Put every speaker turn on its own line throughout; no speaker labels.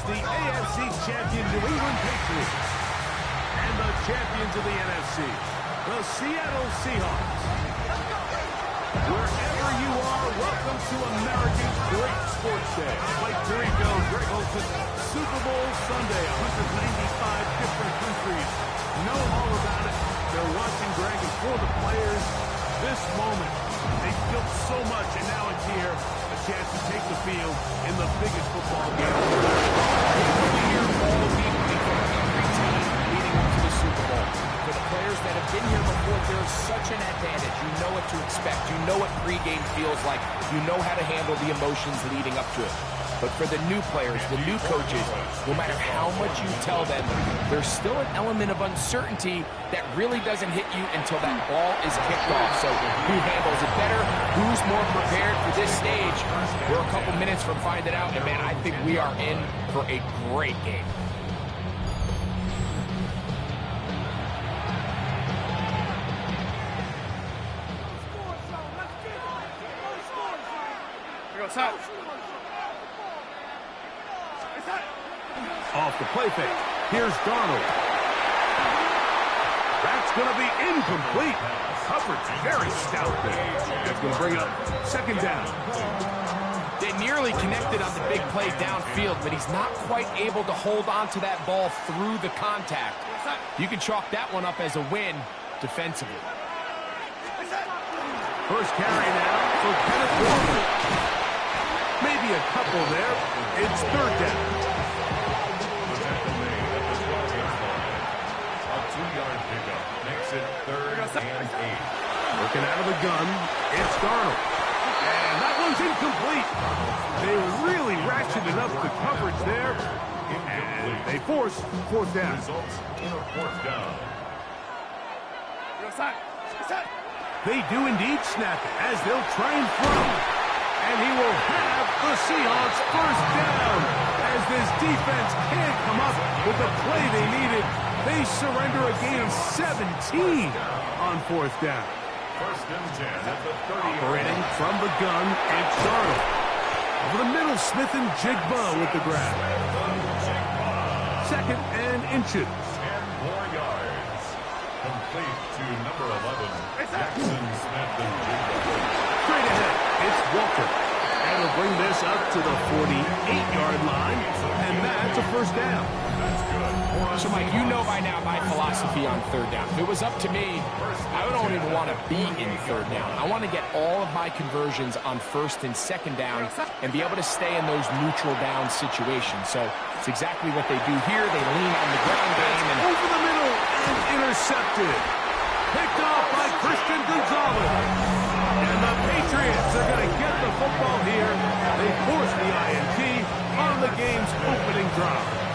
the AFC champion New England Patriots and the champions of the NFC, the Seattle Seahawks. Wherever you are, welcome to America's great sports day. Mike Tirico, Greg Olson, Super Bowl Sunday, 195 different countries know all about it. They're watching Greg, and for the players, this moment, they've built so much, and now it's here, a chance to take the field in the biggest football game.
We'll be here all week from every team leading up to the Super Bowl. For the players that have been here before, there's such an advantage. You know what to expect. You know what pregame feels like. You know how to handle the emotions leading up to it. But for the new players, the new coaches, no matter how much you tell them, there's still an element of uncertainty that really doesn't hit you until that ball is kicked off. So who handles it better? Who's more prepared for this stage? We're a couple minutes from finding out, and man, I think we are in for a great game.
Off the play fake. Here's Darnold. That's going to be incomplete. Coverage very stout there. That's going to bring up second down.
They nearly connected on the big play downfield, but he's not quite able to hold on to that ball through the contact. You can chalk that one up as a win defensively.
First carry now for Kenneth Walker. Maybe a couple there. It's third down. Working out of the gun, it's Darnold. And that one's incomplete. They really ratcheted up the coverage there. And they force fourth down. They do indeed snap it as they'll try and throw. And he will have the Seahawks first down. As this defense can't come up with the play they needed, they surrender a gain of 17 on fourth down.
First and 10 at the 30.
Operating from the gun, it's Darnold. Over the middle, Smith and Jigba with the grab. Second and inches.
10 more yards. Complete to number 11, Jackson Smith and Jigba.
Straight ahead, it's Walker. And he'll bring this up to the 48-yard line, and that's a first down.
So, Mike, you know by now my philosophy on third down. If it was up to me, I don't even want to be in third down. I want to get all of my conversions on first and second down and be able to stay in those neutral down situations. So it's exactly what they do here. They lean on the ground game. And
over the middle and intercepted. Picked off by Christian Gonzalez. And the Patriots are going to get the football here. They force the INT on the game's opening drive.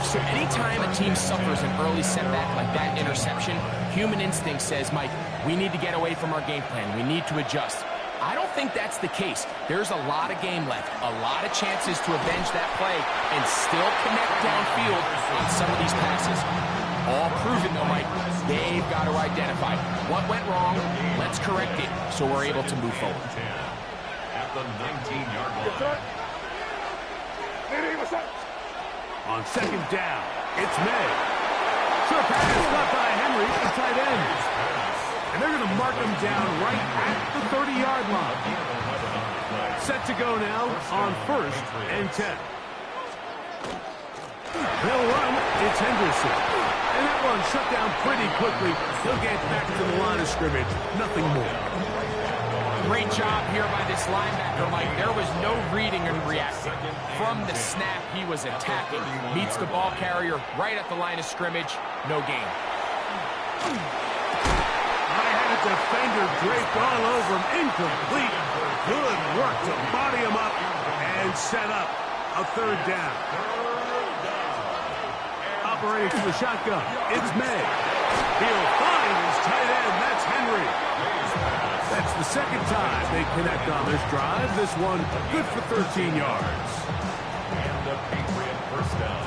So anytime a team suffers an early setback like that interception, human instinct says, Mike, we need to get away from our game plan. We need to adjust. I don't think that's the case. There's a lot of game left, a lot of chances to avenge that play and still connect downfield on some of these passes. All proven, though, Mike, they've got to identify what went wrong. Let's correct it so we're able to move forward.
At the 19-yard line.
On second down, it's May. Sure pass caught by Henry, the tight end. And they're going to mark him down right at the 30-yard line. Set to go now on first and 10. They'll run, it's Henderson. And that one shut down pretty quickly. He'll get back to the line of scrimmage, nothing more.
Great job here by this linebacker, Mike. There was no reading and reacting. From the snap, he was attacking. Meets the ball carrier right at the line of scrimmage. No gain.
I had a defender draped all over him. Incomplete. Good work to body him up and set up a third down. Operating from the shotgun, it's May. He'll find his tight end. That's Henry. That's the second time they connect on this drive. This one good for 13 yards.
And a Patriot first down.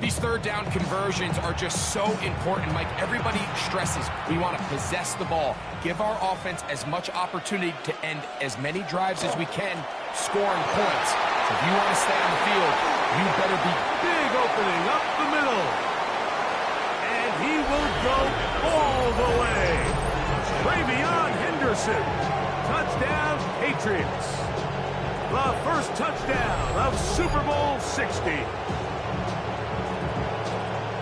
These third third down conversions are just so important, Mike. Everybody stresses we want to possess the ball, give our offense as much opportunity to end as many drives as we can, scoring points. So if you want to stay on the field, you better be
big opening up the middle. And he will go all the way. Travion Henderson. Touchdown, Patriots. The first touchdown of Super Bowl 60.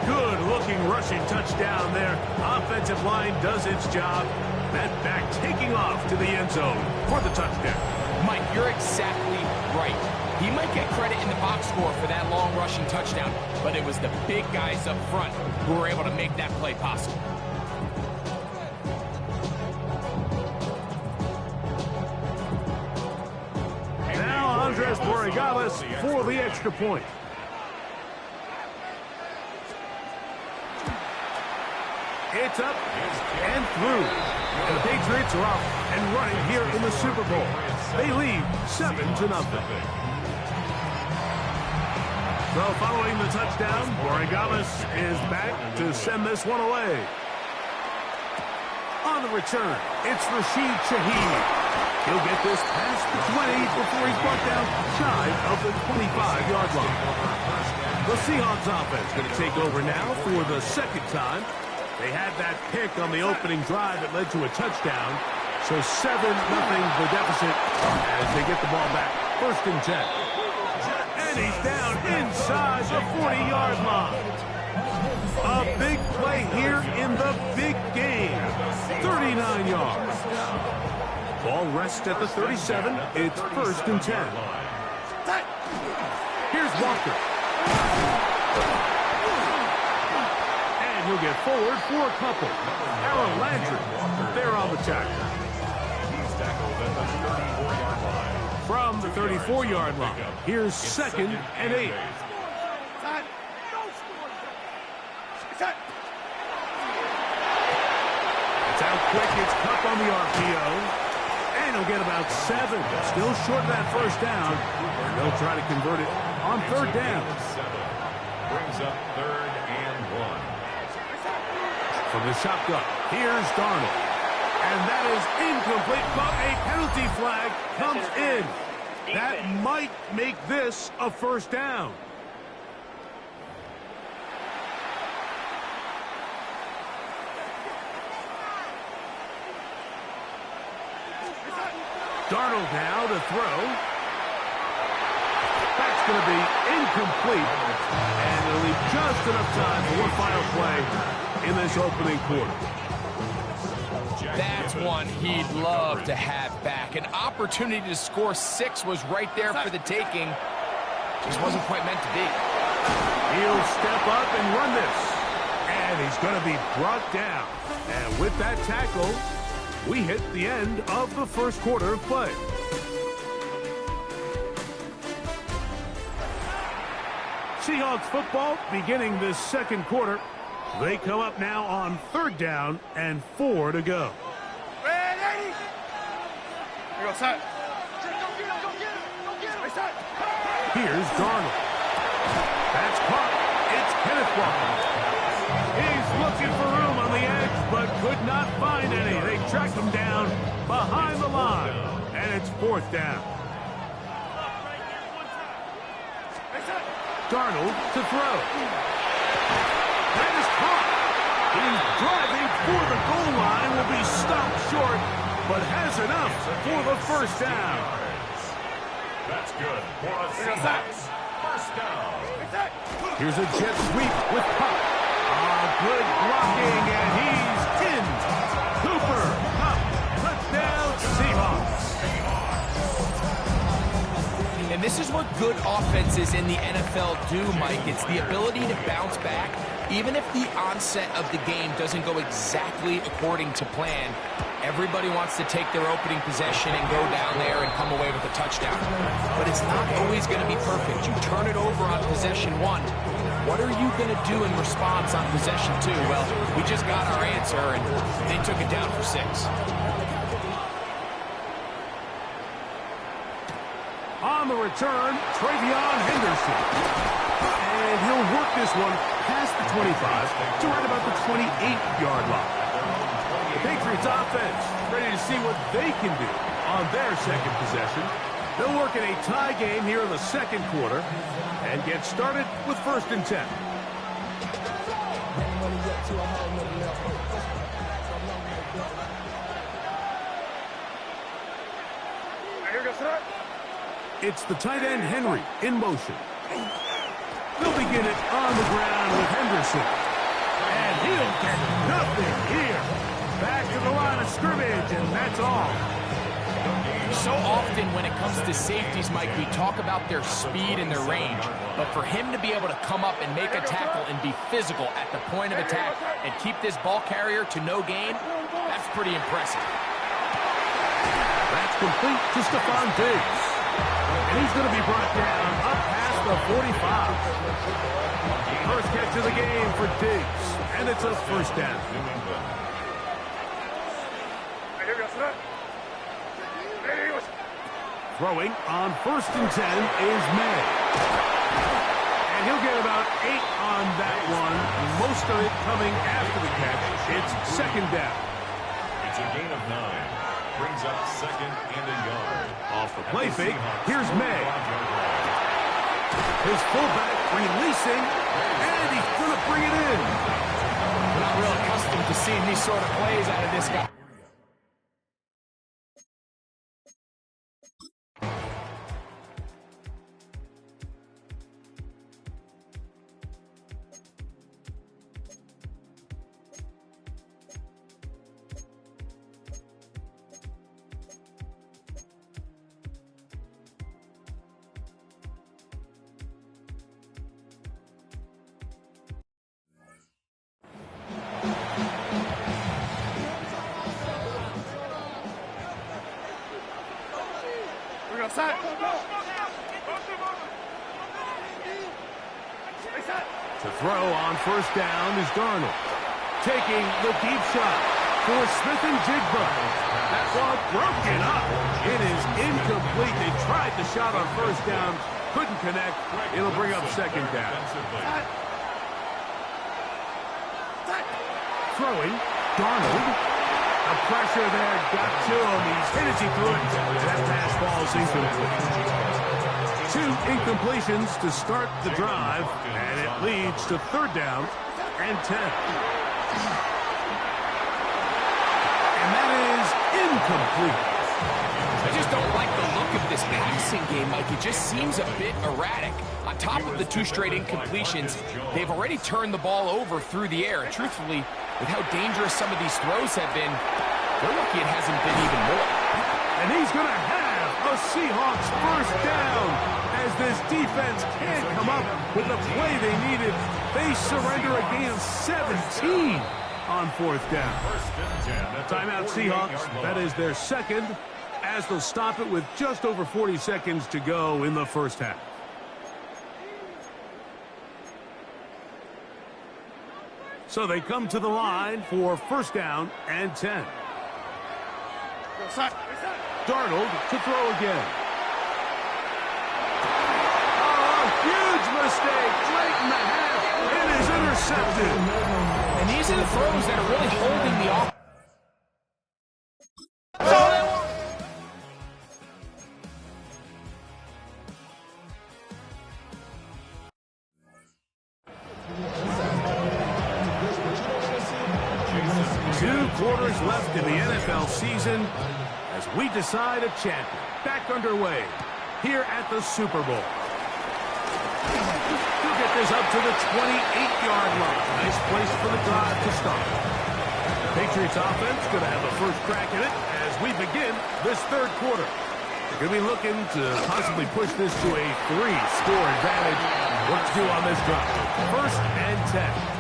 Good-looking rushing touchdown there. Offensive line does its job. That back taking off to the end zone for the touchdown.
Mike, you're exactly right. He might get credit in the box score for that long rushing touchdown, but it was the big guys up front who were able to make that play possible.
Now Andres Borregales for the extra point. It's up and through. And the Patriots are off and running here in the Super Bowl. They lead 7-0. So following the touchdown, Borregales is back to send this one away. On the return, it's Rashid Shaheed. He'll get this past the 20 before he's brought down shy of the 25-yard line. The Seahawks offense going to take over now for the second time. They had that pick on the opening drive that led to a touchdown. So 7-0 the deficit as they get the ball back. 1st and 10. And he's down inside the 40-yard line. A big play here in the big game. 39 yards. Ball rests at the 37. It's 1st and 10. Here's Walker. And he'll get forward for a couple. Aaron Landry there on the tackle. From the 34-yard line, here's 2nd and 8. It's out quick. It's Cup on the RPO. And he'll get about 7. Still short of that first down. And they'll try to convert it on 3rd down.
Brings up 3rd and 1.
From the shotgun, here's Darnold. And that is incomplete, but a penalty flag comes in. That might make this a 1st down. Darnold now to throw. That's going to be incomplete. And it'll leave just enough time for one final play in this opening quarter.
That's one he'd love to have back. An opportunity to score 6 was right there for the taking. Just wasn't quite meant to be.
He'll step up and run this. And he's going to be brought down. And with that tackle, we hit the end of the first quarter of play. Seahawks football beginning this second quarter. They come up now on 3rd down and 4 to go.
Ready? Here goes set.
Here's Darnold. That's caught. It's Kenneth Walker. He's looking for room on the edge, but could not find any. They track him down behind the line, and it's 4th down. Darnold to throw. That is caught. He's driving for the goal line, will be stopped short, but has enough for the 1st down.
That's good for a Seahawks 1st down.
Here's a jet sweep with Cup. Good blocking, and he's in. Cooper, Cup, touchdown, Seahawks.
And this is what good offenses in the NFL do, Mike. It's the ability to bounce back, even if the onset of the game doesn't go exactly according to plan. Everybody wants to take their opening possession and go down there and come away with a touchdown. But it's not always going to be perfect. You turn it over on possession 1. What are you going to do in response on possession 2? Well, we just got our answer, and they took it down for 6.
On the return, Travion Henderson. And he'll work this one past the 25 to right about the 28-yard line. The Patriots offense ready to see what they can do on their second possession. They'll work in a tie game here in the second quarter and get started with 1st and 10. It's the tight end, Henry, in motion. They'll begin it on the ground with Henderson. And he'll get nothing here. Back to the line of scrimmage, and that's all.
So often when it comes to safeties, Mike, we talk about their speed and their range. But for him to be able to come up and make a tackle and be physical at the point of attack and keep this ball carrier to no gain, that's pretty impressive.
That's complete to Stephon Diggs. And he's going to be brought down up past the 45. First catch of the game for Diggs. And it's a 1st down. Throwing on 1st and 10 is May. And he'll get about 8 on that one. Most of it coming after the catch. It's 2nd down.
It's a gain of 9. Brings up 2nd and a yard.
Off the play fake, here's May. His fullback releasing, and he's going to bring it in.
We're not real accustomed to seeing these sort of plays out of this guy.
To throw on 1st down is Darnold. Taking the deep shot for Smith and Jigba. That ball broken up. It is incomplete. They tried the shot on 1st down. Couldn't connect. It'll bring up 2nd down. Throwing. Darnold. The pressure there got to him. He's hit as he threw it. That pass falls incomplete. 2 incompletions to start the drive, and it leads to 3rd down and 10. And that is incomplete.
I just don't like the look of this passing game, Mike. It just seems a bit erratic. On top of the 2 straight incompletions, they've already turned the ball over through the air. And truthfully, with how dangerous some of these throws have been, they're lucky it hasn't been even more.
And he's going to have a Seahawks 1st down. As this defense can't come up with the play they needed, they surrender a gain of 17 on 4th down. Timeout Seahawks. That is their 2nd, as they'll stop it with just over 40 seconds to go in the 1st half. So they come to the line for 1st down and 10. Darnold to throw again. Huge mistake late in the half. It is intercepted.
And these are the throws that are really holding the offense.
Two quarters left in the NFL season as we decide a champion. Back underway here at the Super Bowl. He'll get this up to the 28-yard line. Nice place for the drive to start. Patriots offense going to have the first crack at it as we begin this 3rd quarter. They're going to be looking to possibly push this to a 3-score advantage. What to do on this drive? 1st and 10.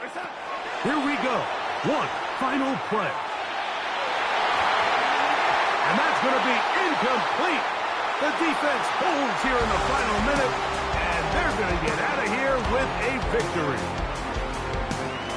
Here we go. One final play. And that's going to be incomplete. The defense holds here in the final minute, and they're going to get out of here with a victory.